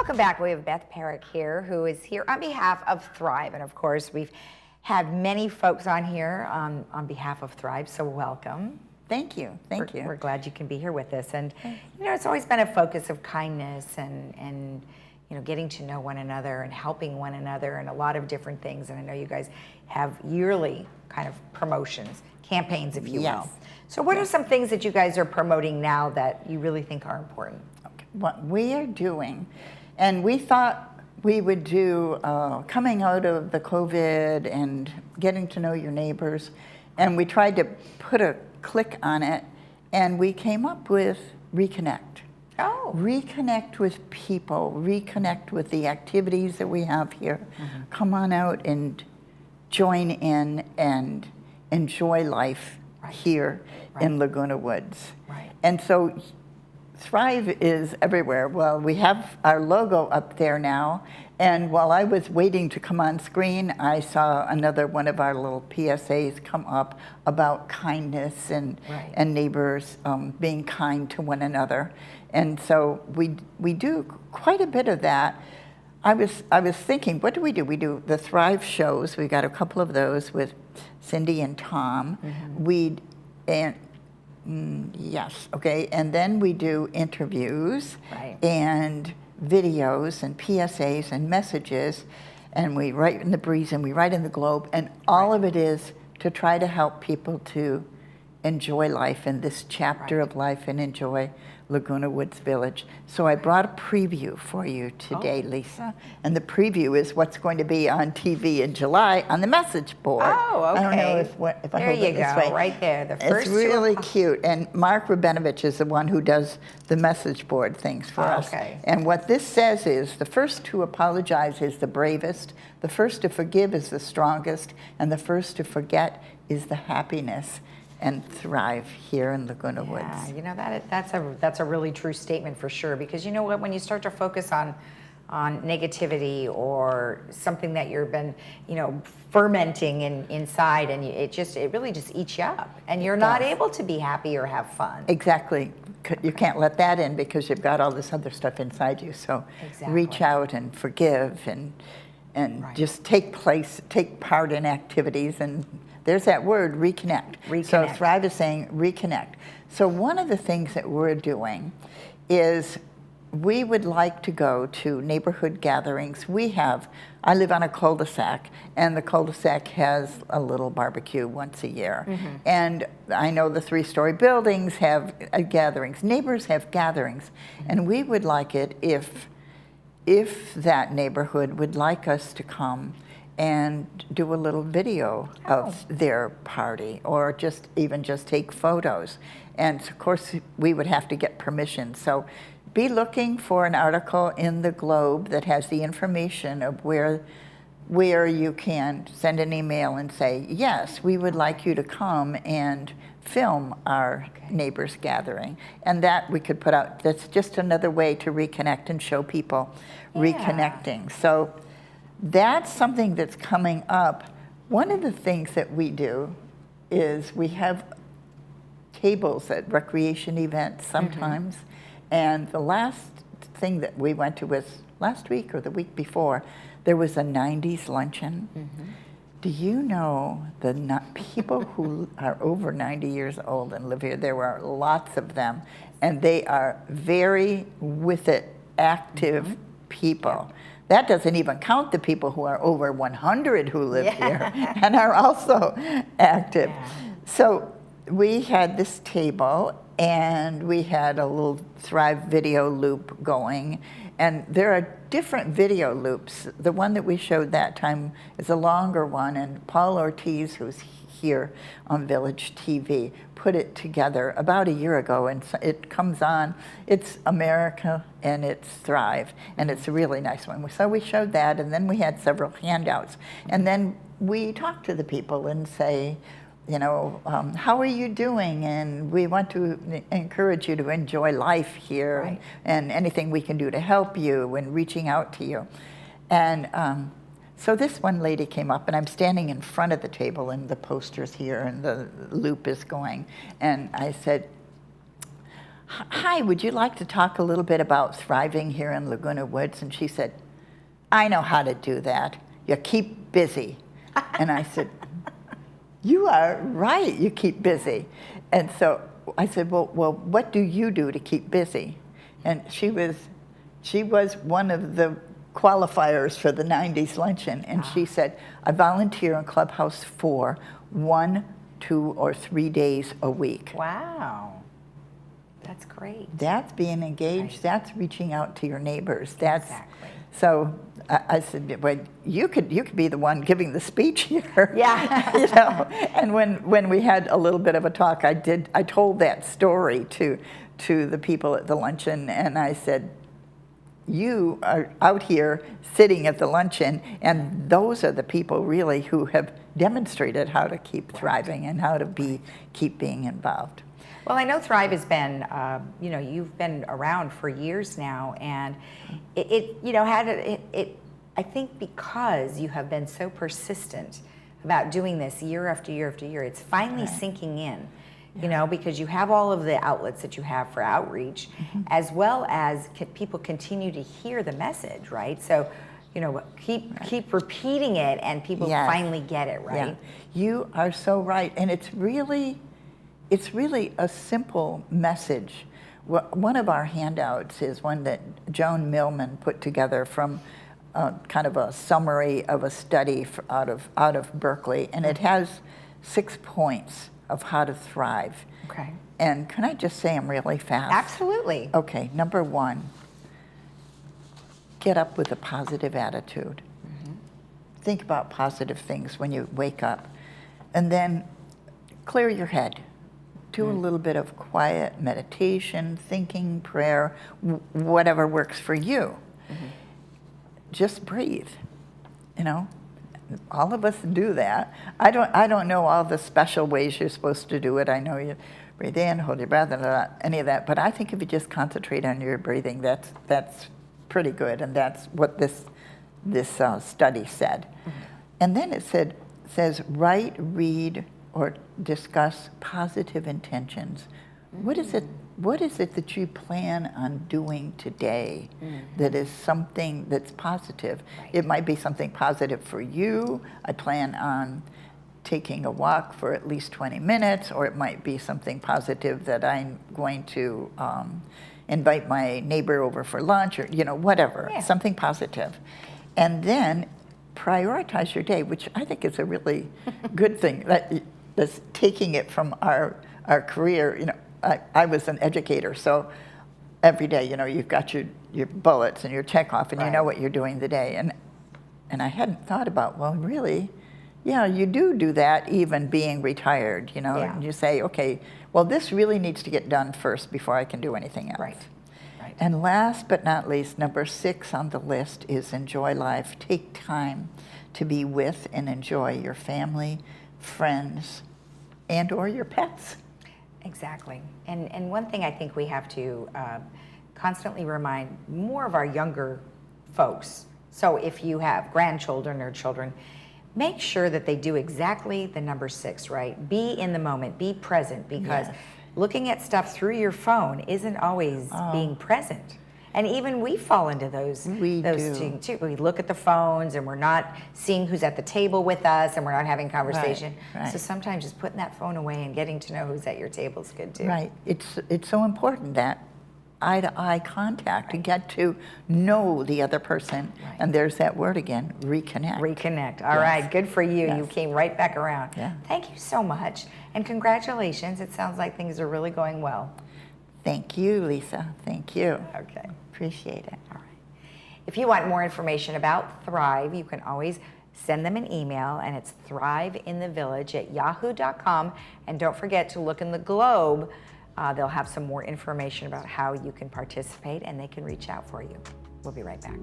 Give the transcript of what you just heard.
Welcome back. We have Beth Perrick here, who is here on behalf of Thrive. And of course, we've had many folks on here on behalf of Thrive, so welcome. Thank you. Thank you. We're glad you can be here with us. And, you know, it's always been a focus of kindness and you know, getting to know one another and helping one another and a lot of different things. And I know you guys have yearly kind of promotions, campaigns, if you will. So what are some things that you guys are promoting now that you really think are important? Okay. What we are doing, and we thought we would do coming out of the COVID and getting to know your neighbors, and we tried to put a click on it, and we came up with Reconnect. Oh. Reconnect with people, reconnect with the activities that we have here. Mm-hmm. Come on out and join in and enjoy life here in Laguna Woods. Right. And so Thrive is everywhere. Well, we have our logo up there now, and while I was waiting to come on screen, I saw another one of our little PSAs come up about kindness and neighbors being kind to one another. And so we do quite a bit of that. I was thinking, what do? We do the Thrive shows. We got a couple of those with Cindy and Tom. Mm-hmm. Yes, okay, and then we do interviews and videos and PSAs and messages, and we write in the Breeze and we write in the Globe, and all of it is to try to help people to enjoy life in this chapter of life and enjoy Laguna Woods Village. So I brought a preview for you today, Lisa. And the preview is what's going to be on TV in July on the message board. Oh, okay. I don't know if I there hold you it this go, way. right there. The first it's really cute. And Mark Rabinovich is the one who does the message board things for us. Okay. And what this says is, the first to apologize is the bravest, the first to forgive is the strongest, and the first to forget is the happiness. And thrive here in Laguna Woods. Yeah, you know, that's a really true statement for sure, because you know what, when you start to focus on negativity or something that you've been, you know, fermenting inside, and it really just eats you up, and you're not able to be happy or have fun. Exactly. You can't let that in because you've got all this other stuff inside you. So reach out and forgive and just take part in activities, and there's that word, reconnect. So Thrive is saying reconnect. So one of the things that we're doing is we would like to go to neighborhood gatherings. I live on a cul-de-sac, and the cul-de-sac has a little barbecue once a year. Mm-hmm. And I know the 3-story buildings have gatherings. Neighbors have gatherings. Mm-hmm. And we would like it if that neighborhood would like us to come and do a little video of their party, or just take photos. And of course, we would have to get permission. So be looking for an article in the Globe that has the information of where you can send an email and say, yes, we would like you to come and film our neighbors gathering. And that we could put out. That's just another way to reconnect and show people reconnecting. So that's something that's coming up. One of the things that we do is we have tables at recreation events sometimes. Mm-hmm. And the last thing that we went to was last week or the week before. There was a 90s luncheon. Mm-hmm. Do you know the people who are over 90 years old and live here? There were lots of them, and they are very with it active people. Yeah. That doesn't even count the people who are over 100 who live here and are also active. Yeah. So we had this table, and we had a little Thrive video loop going. And there are different video loops. The one that we showed that time is a longer one, and Paul Ortiz, who's here on Village TV, put it together about a year ago, and it comes on. It's America and it's Thrive, and it's a really nice one. So we showed that, and then we had several handouts. And then we talked to the people and say, you know, how are you doing? And we want to encourage you to enjoy life here, and anything we can do to help you and reaching out to you. And so this one lady came up, and I'm standing in front of the table, and the poster's here, and the loop is going. And I said, hi, would you like to talk a little bit about thriving here in Laguna Woods? And she said, I know how to do that. You keep busy. And I said, you are right, you keep busy. And so I said, well, what do you do to keep busy? And she was one of the qualifiers for the 90s luncheon. And she said, I volunteer in Clubhouse 4, 1, 2, or 3 days a week. Wow. That's great. That's being engaged. Right. That's reaching out to your neighbors. That's exactly. So I said, well, you could be the one giving the speech here. Yeah. You know. And when we had a little bit of a talk, I told that story to the people at the luncheon, and I said, you are out here sitting at the luncheon, and those are the people really who have demonstrated how to keep thriving and how to keep being involved. Well, I know Thrive has been, you've been around for years now, and I think because you have been so persistent about doing this year after year after year, it's finally sinking in. Yeah. Because you have all of the outlets that you have for outreach, as well as people continue to hear the message, right? So, keep repeating it, and people finally get it, right? Yeah. You are so right, and it's really a simple message. One of our handouts is one that Joan Millman put together from kind of a summary of a study out of Berkeley, and it has 6 points of how to thrive. Okay. And can I just say them really fast? Absolutely. Okay, number 1, get up with a positive attitude. Think about positive things when you wake up. And then clear your head. Do a little bit of quiet meditation, thinking, prayer, whatever works for you. Just breathe, All of us do that. I don't know all the special ways you're supposed to do it. I know you breathe in, hold your breath, any of that. But I think if you just concentrate on your breathing, that's pretty good, and that's what this study said. And then it says write, read, or discuss positive intentions. What is it that you plan on doing today that is something that's positive? Right. It might be something positive for you. I plan on taking a walk for at least 20 minutes, or it might be something positive that I'm going to invite my neighbor over for lunch, or whatever, something positive. And then prioritize your day, which I think is a really good thing. That's taking it from our career. I was an educator, so every day, you've got your bullets and your check off, and you know what you're doing the day. And I hadn't thought about, well, really, you do that even being retired, and you say, okay, well, this really needs to get done first before I can do anything else. Right. And last but not least, number 6 on the list is enjoy life. Take time to be with and enjoy your family, friends, and or your pets. Exactly. And one thing I think we have to constantly remind more of our younger folks, so if you have grandchildren or children, make sure that they do exactly the number 6, right? Be in the moment, be present, because looking at stuff through your phone isn't always being present. And even we fall into those things too. We look at the phones and we're not seeing who's at the table with us, and we're not having conversation. Right. So sometimes just putting that phone away and getting to know who's at your table is good too. Right. It's so important, that eye-to-eye contact, to get to know the other person. Right. And there's that word again, reconnect. Reconnect. All right. Good for you. Yes. You came right back around. Yeah. Thank you so much. And congratulations. It sounds like things are really going well. Thank you, Lisa. Thank you. Okay. Appreciate it. All right. If you want more information about Thrive, you can always send them an email, and it's thriveinthevillage@yahoo.com. And don't forget to look in the globe. They'll have some more information about how you can participate, and they can reach out for you. We'll be right back.